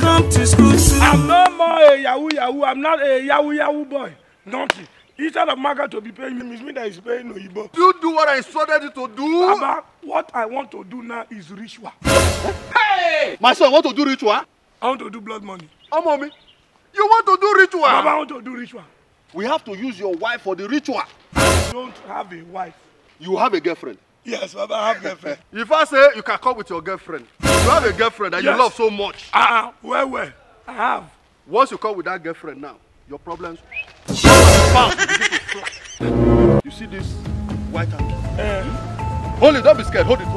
Welcome to school too. I'm no more a yahoo. I'm not a yahoo boy. Nothing. Instead of Maga to be paying me, means me that is paying Oyibo. You do what I instructed you to do. Baba, what I want to do now is ritual. Hey! My son want to do ritual? I want to do blood money. Oh, mommy. You want to do ritual? Baba, I want to do ritual. We have to use your wife for the ritual. I don't have a wife. You have a girlfriend. Yes, Baba, I have a girlfriend. If I say you can come with your girlfriend, you have a girlfriend that you love so much. Well, I have. Once you come with that girlfriend now, your problems begin to fly. You see this white hand? Hold it, don't be scared. Hold it.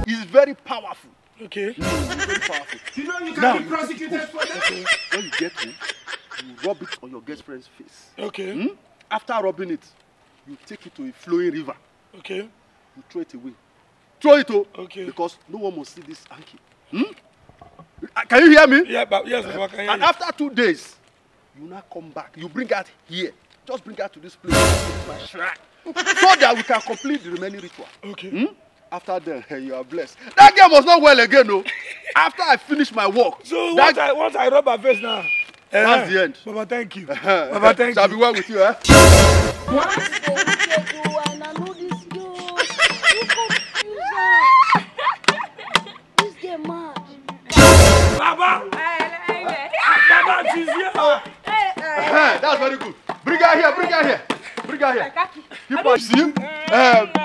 It's very powerful. Okay. It's very powerful. You know you can be prosecuted for that. Okay. When you get it, you rub it on your girlfriend's face. Okay. After rubbing it, you take it to a flowing river. Okay. You throw it away. Throw it away. Okay. Because no one must see this hanky. Can you hear me? Yeah, but yes, Baba, can hear And you. after 2 days, you now come back. You bring her here. Just bring her to this place. It's my shrine. So that we can complete the remaining ritual. Okay. After then, you are blessed. That girl was not well again, no. After I finish my work. So once I rub her face now. That's the end. Baba, thank you. Baba, thank Shall you. be well with you, eh? Baba! Baba, she's here. That's very good. Bring her here. Keep her. See?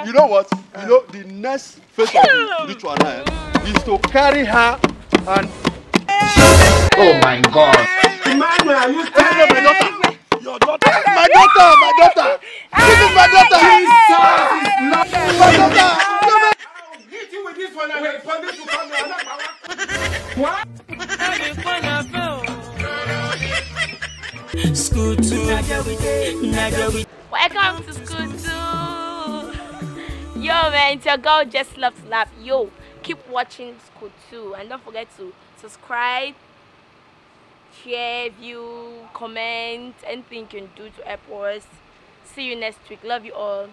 You know what? You know, the next phase of the ritual now is to carry her and... Oh my God. Emmanuel, you my daughter. Your daughter. My daughter. This is my daughter. My daughter. I'll hit you with this one and the police will come here. What? School too. Welcome to school too. Yo man, it's your girl Just Love to Laugh. Yo, keep watching School 2 and don't forget to subscribe, share, view, comment, anything you can do to help us. See you next week. Love you all.